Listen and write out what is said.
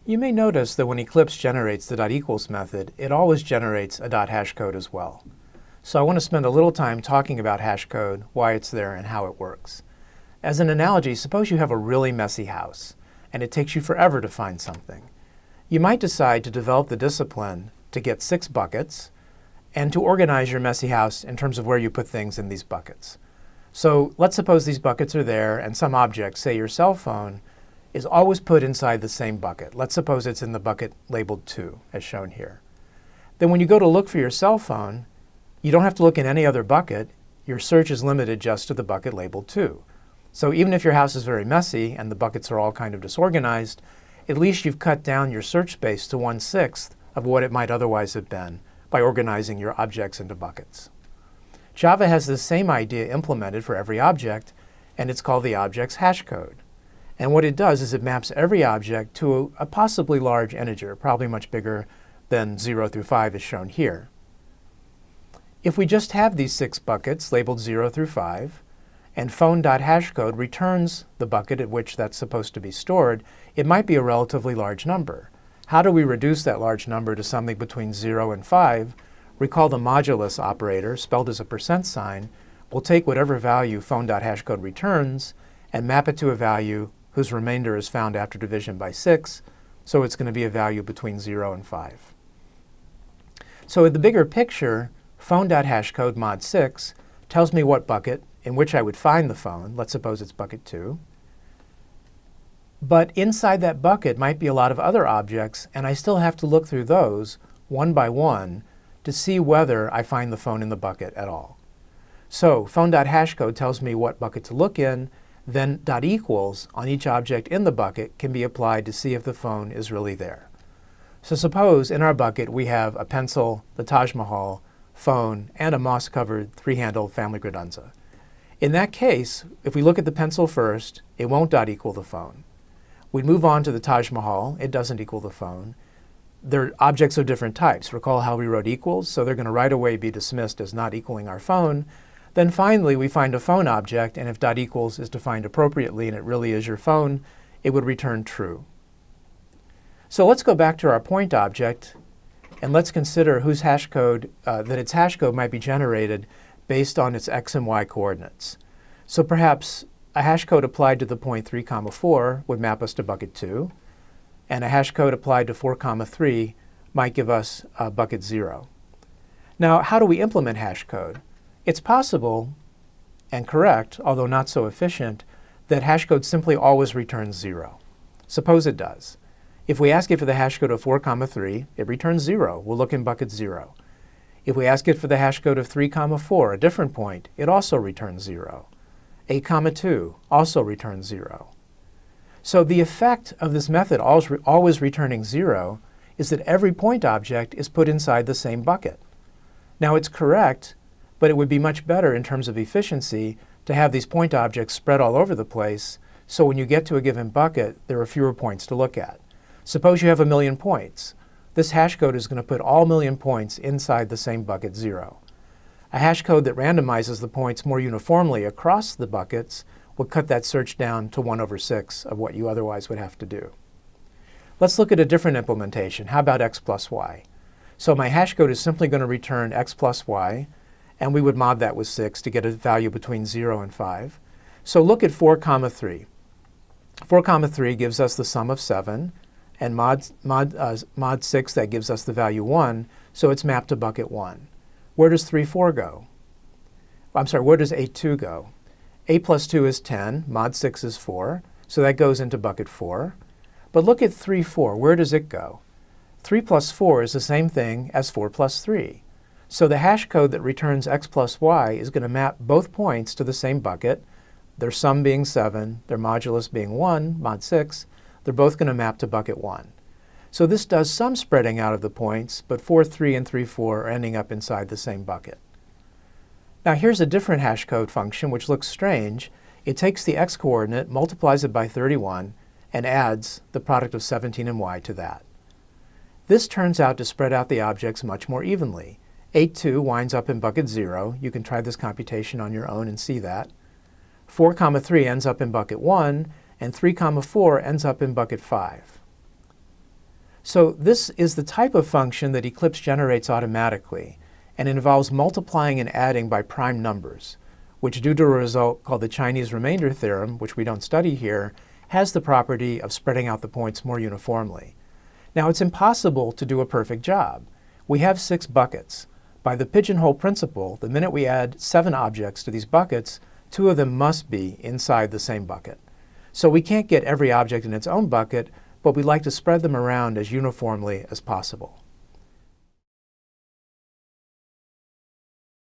You may notice that when Eclipse generates the .equals method, it always generates a .hashcode as well. So I want to spend a little time talking about hashcode, why it's there, and how it works. As an analogy, suppose you have a really messy house, and it takes you forever to find something. You might decide to develop the discipline to get 6 buckets and to organize your messy house in terms of where you put things in these buckets. So let's suppose these buckets are there and some object, say your cell phone, is always put inside the same bucket. Let's suppose it's in the bucket labeled 2, as shown here. Then when you go to look for your cell phone, you don't have to look in any other bucket. Your search is limited just to the bucket labeled 2. So even if your house is very messy and the buckets are all kind of disorganized, at least you've cut down your search space to 1/6 of what it might otherwise have been by organizing your objects into buckets. Java has the same idea implemented for every object, and it's called the object's hashcode. And what it does is it maps every object to a possibly large integer, probably much bigger than 0 through 5 as shown here. If we just have these 6 buckets labeled 0 through 5, and phone.hashcode returns the bucket at which that's supposed to be stored, it might be a relatively large number. How do we reduce that large number to something between 0 and 5? Recall the modulus operator, spelled as a percent sign, will take whatever value phone.hashcode returns and map it to a value whose remainder is found after division by 6, so it's going to be a value between 0 and 5. So in the bigger picture, phone.hashcode mod 6 tells me what bucket in which I would find the phone. Let's suppose it's bucket 2. But inside that bucket might be a lot of other objects, and I still have to look through those one by one to see whether I find the phone in the bucket at all. So phone.hashcode tells me what bucket to look in, then .equals on each object in the bucket can be applied to see if the phone is really there. So suppose in our bucket we have a pencil, the Taj Mahal, phone, and a moss-covered 3-handled family Gradunza. In that case, if we look at the pencil first, it won't .equal the phone. We move on to the Taj Mahal, it doesn't equal the phone. They're objects of different types. Recall how we wrote equals, so they're going to right away be dismissed as not equaling our phone. Then finally, we find a phone object, and if .equals is defined appropriately and it really is your phone, it would return true. So let's go back to our point object, and let's consider whose hashcode, that its hashcode might be generated based on its x and y coordinates. So perhaps a hashcode applied to the point 3, 4 would map us to bucket 2, and a hashcode applied to 4, 3 might give us bucket 0. Now, how do we implement hashcode? It's possible and correct, although not so efficient, that hashcode simply always returns 0. Suppose it does. If we ask it for the hashcode of 4, 3, it returns 0. We'll look in bucket 0. If we ask it for the hashcode of 3, 4, a different point, it also returns 0. 8, 2 also returns 0. So the effect of this method, always returning 0, is that every point object is put inside the same bucket. Now it's correct, but it would be much better in terms of efficiency to have these point objects spread all over the place, so when you get to a given bucket, there are fewer points to look at. Suppose you have 1,000,000 points. This hashcode is going to put all 1,000,000 points inside the same bucket 0. A hashcode that randomizes the points more uniformly across the buckets would cut that search down to 1/6 of what you otherwise would have to do. Let's look at a different implementation. How about x plus y? So my hashcode is simply going to return x plus y, and we would mod that with 6 to get a value between 0 and 5. So look at 4, 3. 4, 3 gives us the sum of 7, and mod 6, that gives us the value 1, so it's mapped to bucket 1. Where does 3, 4 go? I'm sorry, where does 8, 2 go? 8 plus 2 is 10, mod 6 is 4, so that goes into bucket 4. But look at 3, 4, where does it go? 3 plus 4 is the same thing as 4 plus 3. So the hashcode that returns x plus y is going to map both points to the same bucket, their sum being 7, their modulus being 1, mod 6, they're both going to map to bucket 1. So this does some spreading out of the points, but 4, 3, and 3, 4 are ending up inside the same bucket. Now here's a different hashcode function which looks strange. It takes the x coordinate, multiplies it by 31, and adds the product of 17 and y to that. This turns out to spread out the objects much more evenly. 8, 2 winds up in bucket 0. You can try this computation on your own and see that. 4, 3 ends up in bucket 1, and 3, 4 ends up in bucket 5. So this is the type of function that Eclipse generates automatically, and it involves multiplying and adding by prime numbers, which, due to a result called the Chinese remainder theorem, which we don't study here, has the property of spreading out the points more uniformly. Now, it's impossible to do a perfect job. We have 6 buckets. By the pigeonhole principle, the minute we add 7 objects to these buckets, 2 of them must be inside the same bucket. So we can't get every object in its own bucket, but we like to spread them around as uniformly as possible.